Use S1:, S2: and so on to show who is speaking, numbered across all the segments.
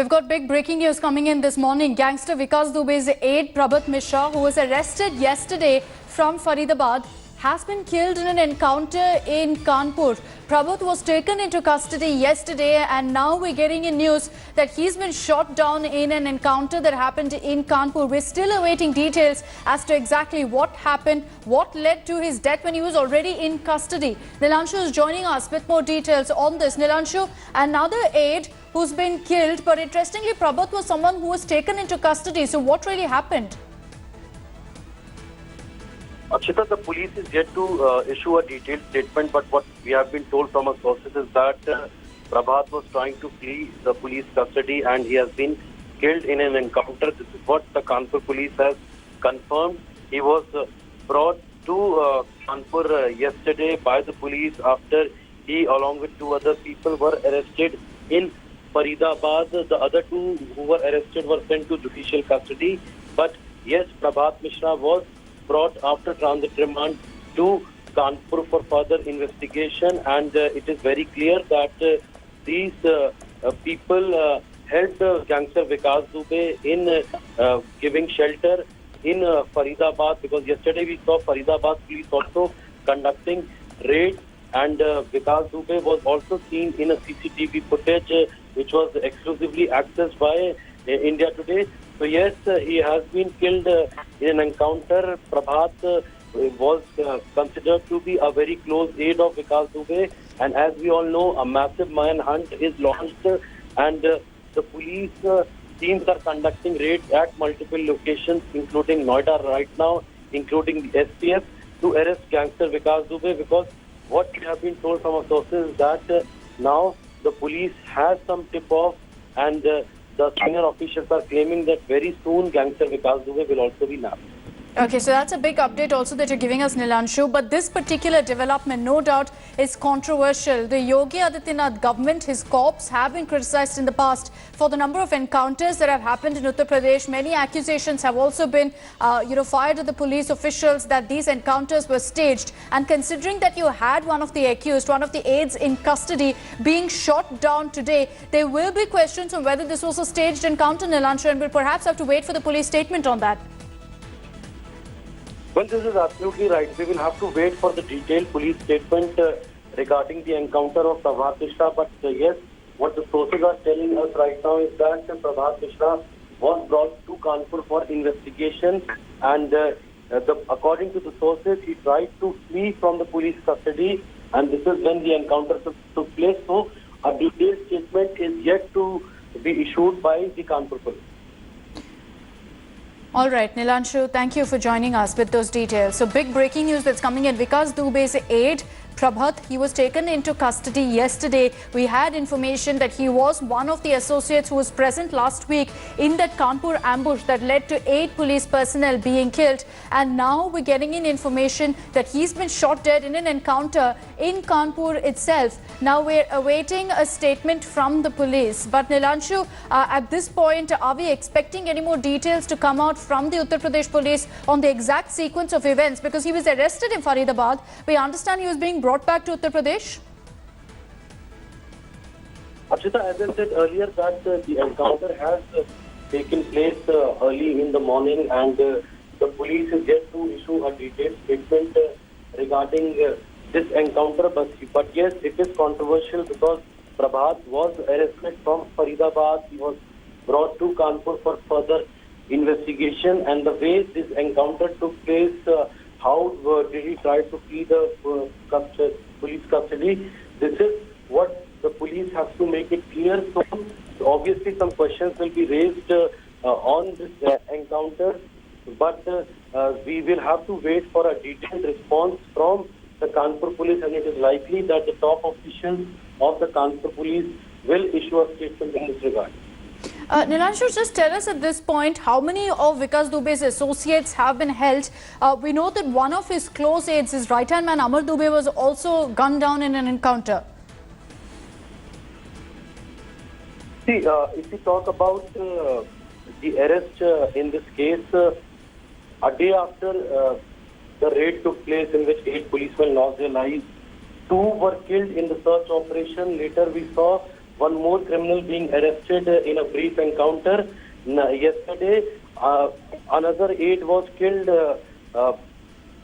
S1: We've got big breaking news coming in this morning. Gangster Vikas Dubey's aide Prabhat Mishra, who was arrested yesterday from Faridabad, has been killed in an encounter in Kanpur. Prabhat was taken into custody yesterday, and now we're getting in news that he's been shot down in an encounter that happened in Kanpur. We're still awaiting details as to exactly what happened, what led to his death when he was already in custody. Nilanshu is joining us with more details on this. Nilanshu, another aide who's been killed, but interestingly, Prabhat was someone who was taken into custody. So what really happened?
S2: Akshita, the police is yet to issue a detailed statement, but what we have been told from our sources is that Prabhat was trying to flee the police custody and he has been killed in an encounter. This is what the Kanpur police has confirmed. He was brought to Kanpur yesterday by the police after he, along with two other people, were arrested in Faridabad. The other two who were arrested were sent to judicial custody. But yes, Prabhat Mishra was brought after transit remand to Kanpur for further investigation, and it is very clear that these people helped gangster Vikas Dubey in giving shelter in Faridabad, because yesterday we saw Faridabad police also conducting raids, and Vikas Dubey was also seen in a CCTV footage which was exclusively accessed by India Today. So yes, he has been killed in an encounter. Prabhat was considered to be a very close aide of Vikas Dubey, and as we all know, a massive manhunt is launched, and the police teams are conducting raids at multiple locations, including Noida right now, including the SPF, to arrest gangster Vikas Dubey, because what we have been told from our sources is that now the police has some tip-off, and the senior officials are claiming that very soon gangster Vikas Dubey will also be nabbed.
S1: Okay, so that's a big update also that you're giving us, Nilanshu. But this particular development, no doubt, is controversial. The Yogi Adityanath government, his corps, have been criticized in the past for the number of encounters that have happened in Uttar Pradesh. Many accusations have also been, fired at the police officials that these encounters were staged. And considering that you had one of the accused, one of the aides in custody, being shot down today, there will be questions on whether this was a staged encounter, Nilanshu, and we'll perhaps have to wait for the police statement on that.
S2: Well, this is absolutely right. We will have to wait for the detailed police statement regarding the encounter of Prabhat Mishra. But yes, what the sources are telling us right now is that Prabhat Mishra was brought to Kanpur for investigation, and according to the sources, he tried to flee from the police custody, and this is when the encounter took place. So a detailed statement is yet to be issued by the Kanpur police.
S1: All right, Nilanshu, thank you for joining us with those details. So big breaking news that's coming in. Vikas Dubey's aide, Prabhat, he was taken into custody yesterday. We had information that he was one of the associates who was present last week in that Kanpur ambush that led to 8 police personnel being killed. And now we're getting in information that he's been shot dead in an encounter in Kanpur itself. Now we're awaiting a statement from the police. But Nilanshu, at this point, are we expecting any more details to come out from the Uttar Pradesh police on the exact sequence of events? Because he was arrested in Faridabad. We understand he was being brought back to Uttar Pradesh.
S2: Akshita, as I said earlier, that the encounter has taken place early in the morning, and the police is yet to issue a detailed statement regarding this encounter. But yes, it is controversial because Prabhat was arrested from Faridabad. He was brought to Kanpur for further investigation, and the way this encounter took place, how did he try to flee the police custody? This is what the police has to make it clear. So obviously some questions will be raised on this encounter, but we will have to wait for a detailed response from the Kanpur police, and it is likely that the top officials of the Kanpur police will issue a statement in this regard.
S1: Nilanshu, just tell us at this point how many of Vikas Dubey's associates have been held. We know that one of his close aides, his right-hand man Amar Dubey, was also gunned down in an encounter.
S2: See, if we talk about the arrest in this case, a day after the raid took place in which 8 policemen lost their lives, 2 were killed in the search operation. Later we saw one more criminal being arrested in a brief encounter. Yesterday, another 8 was killed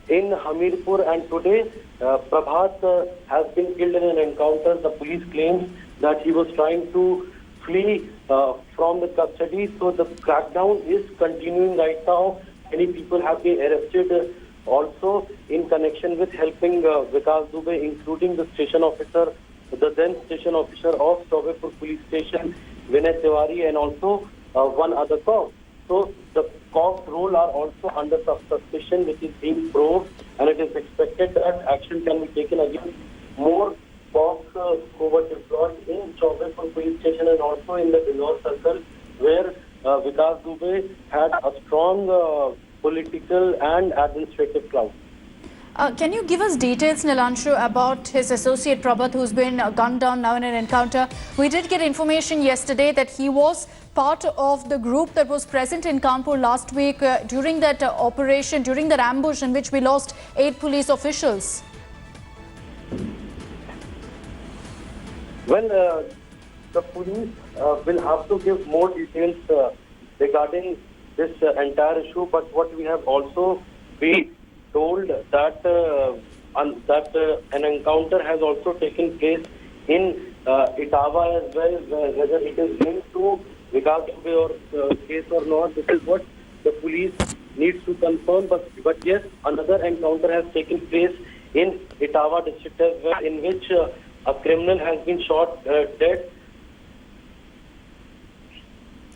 S2: in Hamirpur, and today Prabhat has been killed in an encounter. The police claims that he was trying to flee from the custody. So the crackdown is continuing right now. Many people have been arrested also in connection with helping Vikas Dubey, including the station officer, the then station officer of Chaubepur police station, Vinay Tiwari, and also one other cop. So the cop's role are also under suspicion, which is being probed, and it is expected that action can be taken against more cops who were deployed in Chaubepur police station and also in the Dinor circle, where Vikas Dubey had a strong political and administrative clout.
S1: Can you give us details, Nilanshu, about his associate Prabhat, who's been gunned down now in an encounter? We did get information yesterday that he was part of the group that was present in Kanpur last week during that operation, during that ambush in which we lost 8 police officials.
S2: Well, the police will have to give more details regarding this entire issue, but what we have also been told that an encounter has also taken place in Etawah as well, whether it is linked to Vikas Dubey or case or not. This is what the police needs to confirm. But yes, another encounter has taken place in Etawah district as well, in which a criminal has been shot dead.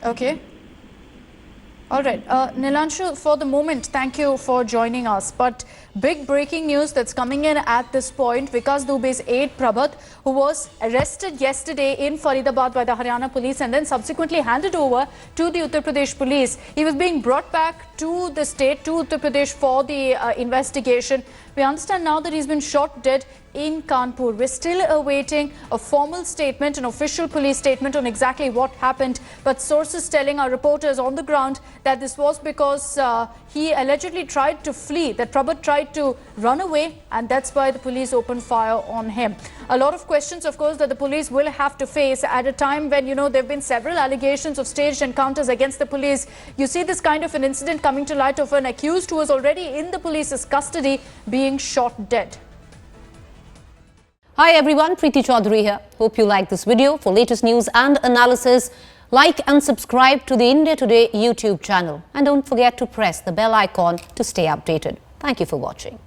S1: Okay. All right. Nilanshu, for the moment, thank you for joining us. But big breaking news that's coming in at this point. Vikas Dubey's aide Prabhat, who was arrested yesterday in Faridabad by the Haryana police and then subsequently handed over to the Uttar Pradesh police. He was being brought back to the state, to Uttar Pradesh for the investigation. We understand now that he's been shot dead in Kanpur. We're still awaiting a formal statement, an official police statement on exactly what happened. But sources telling our reporters on the ground that this was because he allegedly tried to flee, that Prabhat tried to run away, and that's why the police opened fire on him. A lot of questions, of course, that the police will have to face at a time when, you know, there have been several allegations of staged encounters against the police. You see this kind of an incident coming to light of an accused who was already in the police's custody being shot dead.
S3: Hi everyone, Preeti Chaudhary here. Hope you like this video. For latest news and analysis, like and subscribe to the India Today YouTube channel. And don't forget to press the bell icon to stay updated. Thank you for watching.